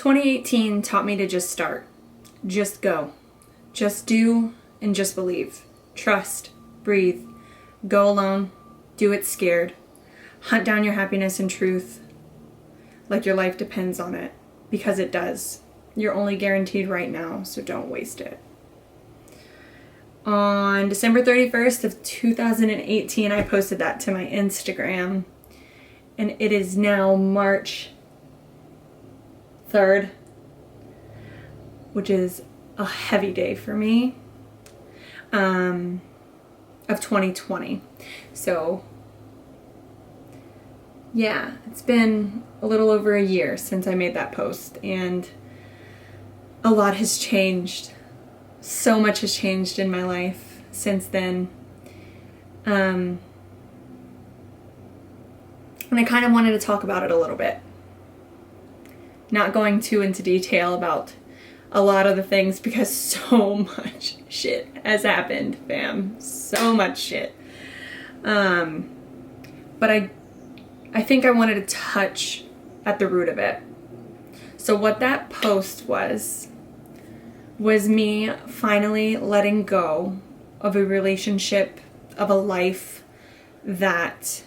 2018 taught me to just start. Just go. Just do and just believe. Trust. Breathe. Go alone. Do it scared. Hunt down your happiness and truth like your life depends on it. Because it does. You're only guaranteed right now, so don't waste it. On December 31st of 2018, I posted that to my Instagram. And it is now March 3rd, which is a heavy day for me, of 2020. So yeah, it's been a little over a year since I made that post, and a lot has changed. So much has changed in my life since then. And I kind of wanted to talk about it a little bit. Not going too into detail about a lot of the things because so much shit has happened, fam. So much shit. But I think I wanted to touch at the root of it. So what that post was me finally letting go of a relationship, of a life that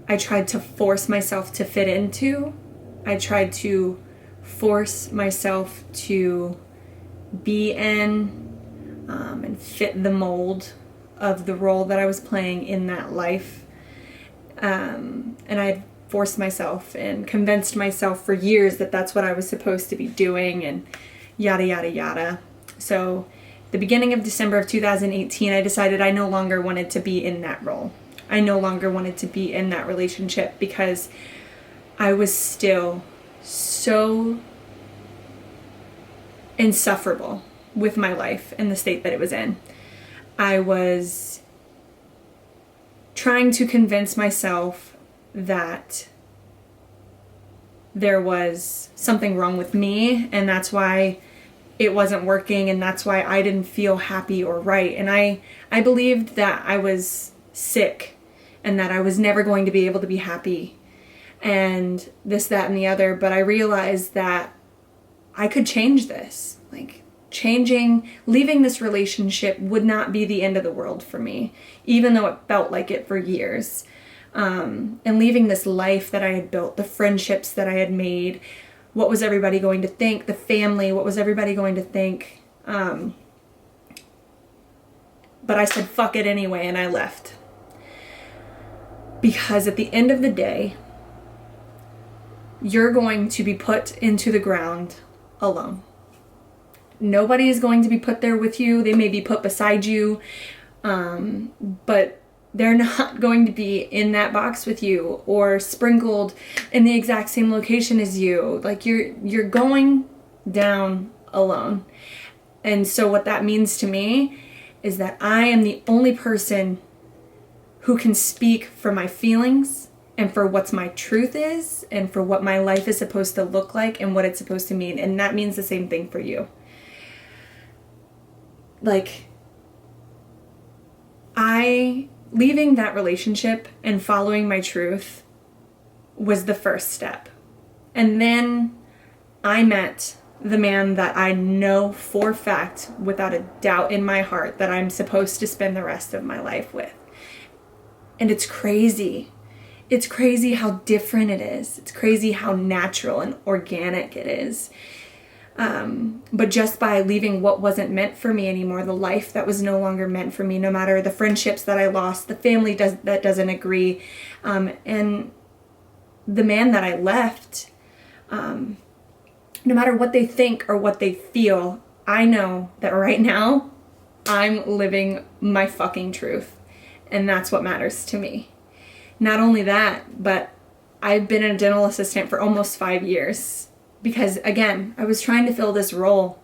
I tried to force myself to fit into. I tried to force myself to be in and fit the mold of the role that I was playing in that life. And I forced myself and convinced myself for years that that's what I was supposed to be doing and yada, yada, yada. So the beginning of December of 2018, I decided I no longer wanted to be in that role. I no longer wanted to be in that relationship because I was still so insufferable with my life and the state that it was in. I was trying to convince myself that there was something wrong with me, and that's why it wasn't working, and that's why I didn't feel happy or right. And I believed that I was sick and that I was never going to be able to be happy and this, that, and the other. But I realized that I could change this. Like, leaving this relationship would not be the end of the world for me, even though it felt like it for years. And leaving this life that I had built, the friendships that I had made, what was everybody going to think, the family, what was everybody going to think? But I said, fuck it anyway, and I left. Because at the end of the day, you're going to be put into the ground alone. Nobody is going to be put there with you. They may be put beside you, but they're not going to be in that box with you or sprinkled in the exact same location as you. Like, you're going down alone. And so what that means to me is that I am the only person who can speak for my feelings and for what's my truth is and for what my life is supposed to look like and what it's supposed to mean. And that means the same thing for you. Like, leaving that relationship and following my truth was the first step. And then I met the man that I know for a fact, without a doubt in my heart, that I'm supposed to spend the rest of my life with. And it's crazy. It's crazy how different it is. It's crazy how natural and organic it is. But just by leaving what wasn't meant for me anymore, the life that was no longer meant for me, no matter the friendships that I lost, the family that doesn't agree, and the man that I left, no matter what they think or what they feel, I know that right now I'm living my fucking truth. And that's what matters to me. Not only that, but I've been a dental assistant for almost 5 years. Because, again, I was trying to fill this role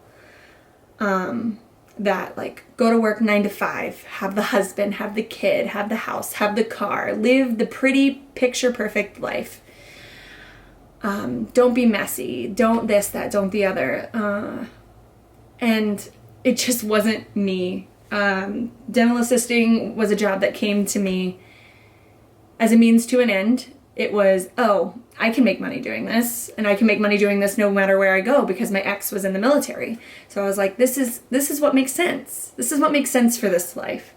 that, like, go to work 9 to 5, have the husband, have the kid, have the house, have the car, live the pretty, picture-perfect life. Don't be messy, don't this, that, don't the other. And it just wasn't me. Dental assisting was a job that came to me as a means to an end. it was, oh, I can make money doing this, and I can make money doing this no matter where I go because my ex was in the military. So I was like, this is what makes sense. This is what makes sense for this life.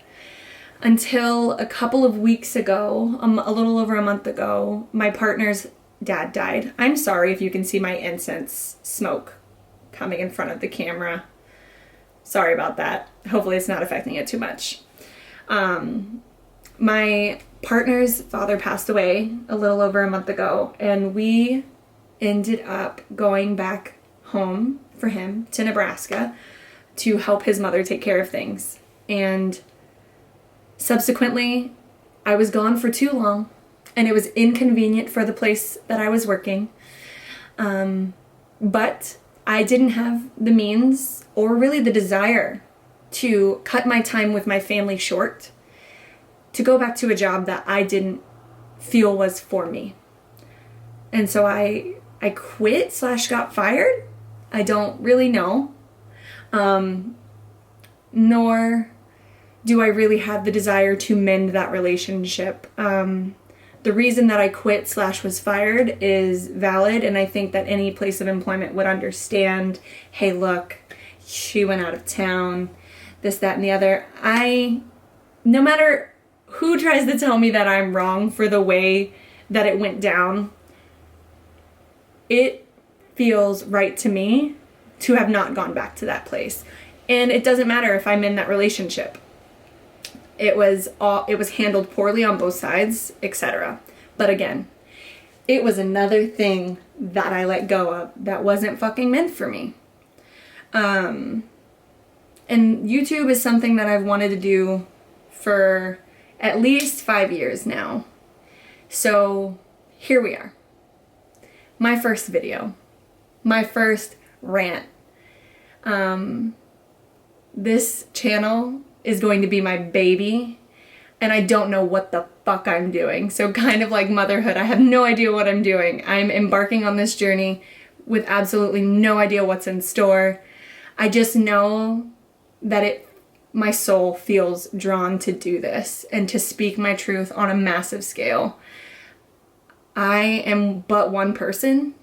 Until a couple of weeks ago, a little over a month ago, my partner's dad died. I'm sorry if you can see my incense smoke coming in front of the camera. Sorry about that. Hopefully it's not affecting it too much. My partner's father passed away a little over a month ago, and we ended up going back home for him to Nebraska to help his mother take care of things. And subsequently, I was gone for too long, and it was inconvenient for the place that I was working. But I didn't have the means or really the desire to cut my time with my family short to go back to a job that I didn't feel was for me. And so I quit / got fired. I don't really know. Nor do I really have the desire to mend that relationship. The reason that I quit / was fired is valid, and I think that any place of employment would understand, hey, look, she went out of town, this, that, and the other. No matter who tries to tell me that I'm wrong for the way that it went down, it feels right to me to have not gone back to that place. And it doesn't matter if I'm in that relationship. It was handled poorly on both sides, etc. But again, it was another thing that I let go of that wasn't fucking meant for me. And YouTube is something that I've wanted to do for at least 5 years now. So here we are. My first video. My first rant. This channel is going to be my baby, and I don't know what the fuck I'm doing. So kind of like motherhood, I have no idea what I'm doing. I'm embarking on this journey with absolutely no idea what's in store. I just know that my soul feels drawn to do this and to speak my truth on a massive scale. I am but one person,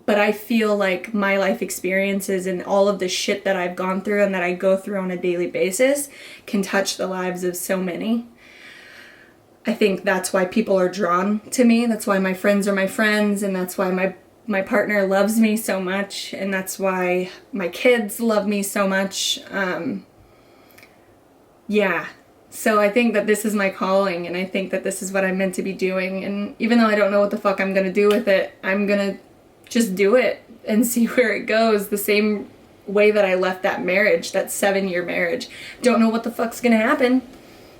but I feel like my life experiences and all of the shit that I've gone through and that I go through on a daily basis can touch the lives of so many. I think that's why people are drawn to me. That's why my friends are my friends, and that's why my partner loves me so much, and that's why my kids love me so much. Yeah. So I think that this is my calling, and I think that this is what I'm meant to be doing. And even though I don't know what the fuck I'm gonna do with it, I'm gonna just do it and see where it goes, the same way that I left that marriage, that 7-year marriage. Don't know what the fuck's gonna happen,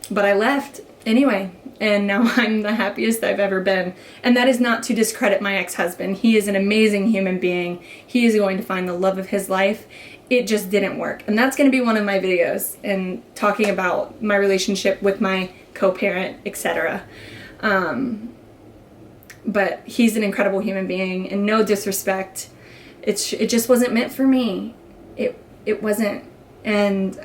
but I left anyway, and now I'm the happiest I've ever been. And that is not to discredit my ex-husband. He is an amazing human being. He is going to find the love of his life. It just didn't work. And that's going to be one of my videos, and talking about my relationship with my co-parent, etc. But he's an incredible human being, and no disrespect. It just wasn't meant for me. It wasn't. And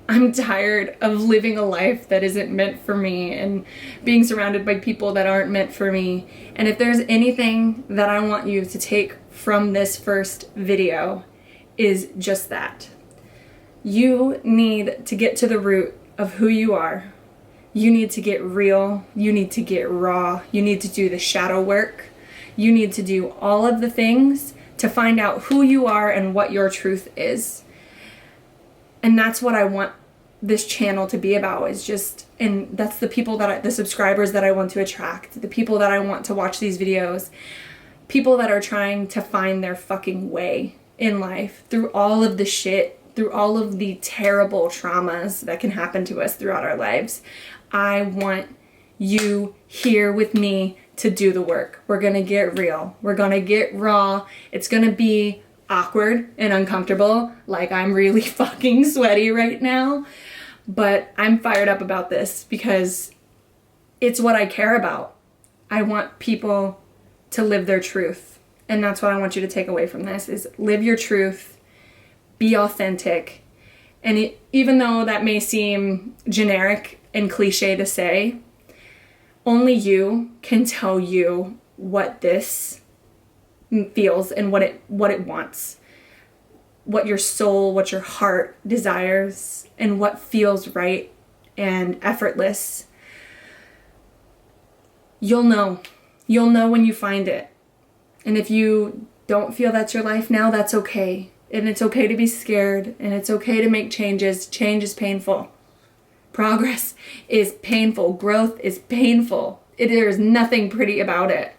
I'm tired of living a life that isn't meant for me and being surrounded by people that aren't meant for me. And if there's anything that I want you to take from this first video, is just that. You need to get to the root of who you are. You need to get real. You need to get raw. You need to do the shadow work. You need to do all of the things to find out who you are and what your truth is. And that's what I want this channel to be about, is just, and that's the people the subscribers that I want to attract, the people that I want to watch these videos, people that are trying to find their fucking way in life through all of the shit, through all of the terrible traumas that can happen to us throughout our lives. I want you here with me to do the work. We're gonna get real. We're gonna get raw. It's gonna be awkward and uncomfortable. Like, I'm really fucking sweaty right now. But I'm fired up about this because it's what I care about. I want people to live their truth. And that's what I want you to take away from this, is live your truth, be authentic. And even though that may seem generic and cliche to say, Only you can tell you what this feels and what it wants, what your soul, what your heart desires, and what feels right and effortless. You'll know when you find it. And if you don't feel that's your life now, that's okay. And it's okay to be scared, and it's okay to make changes. Change is painful. Progress is painful. Growth is painful. There is nothing pretty about it.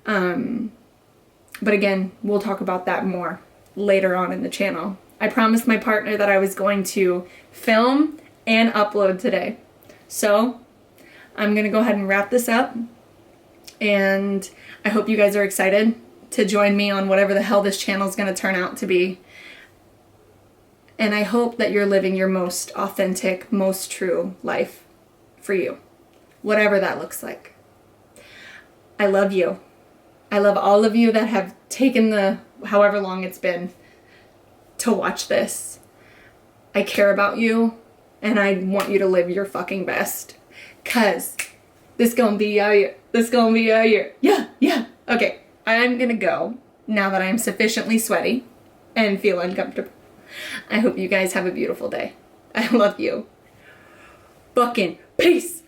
But again, we'll talk about that more later on in the channel. I promised my partner that I was going to film and upload today. So I'm going to go ahead and wrap this up. And I hope you guys are excited to join me on whatever the hell this channel is going to turn out to be. And I hope that you're living your most authentic, most true life for you, whatever that looks like. I love you. I love all of you that have taken the however long it's been to watch this. I care about you, and I want you to live your fucking best. 'Cause this gonna be a year. This gonna be a year. Yeah. Okay, I'm gonna go now that I'm sufficiently sweaty and feel uncomfortable. I hope you guys have a beautiful day. I love you. Fucking peace.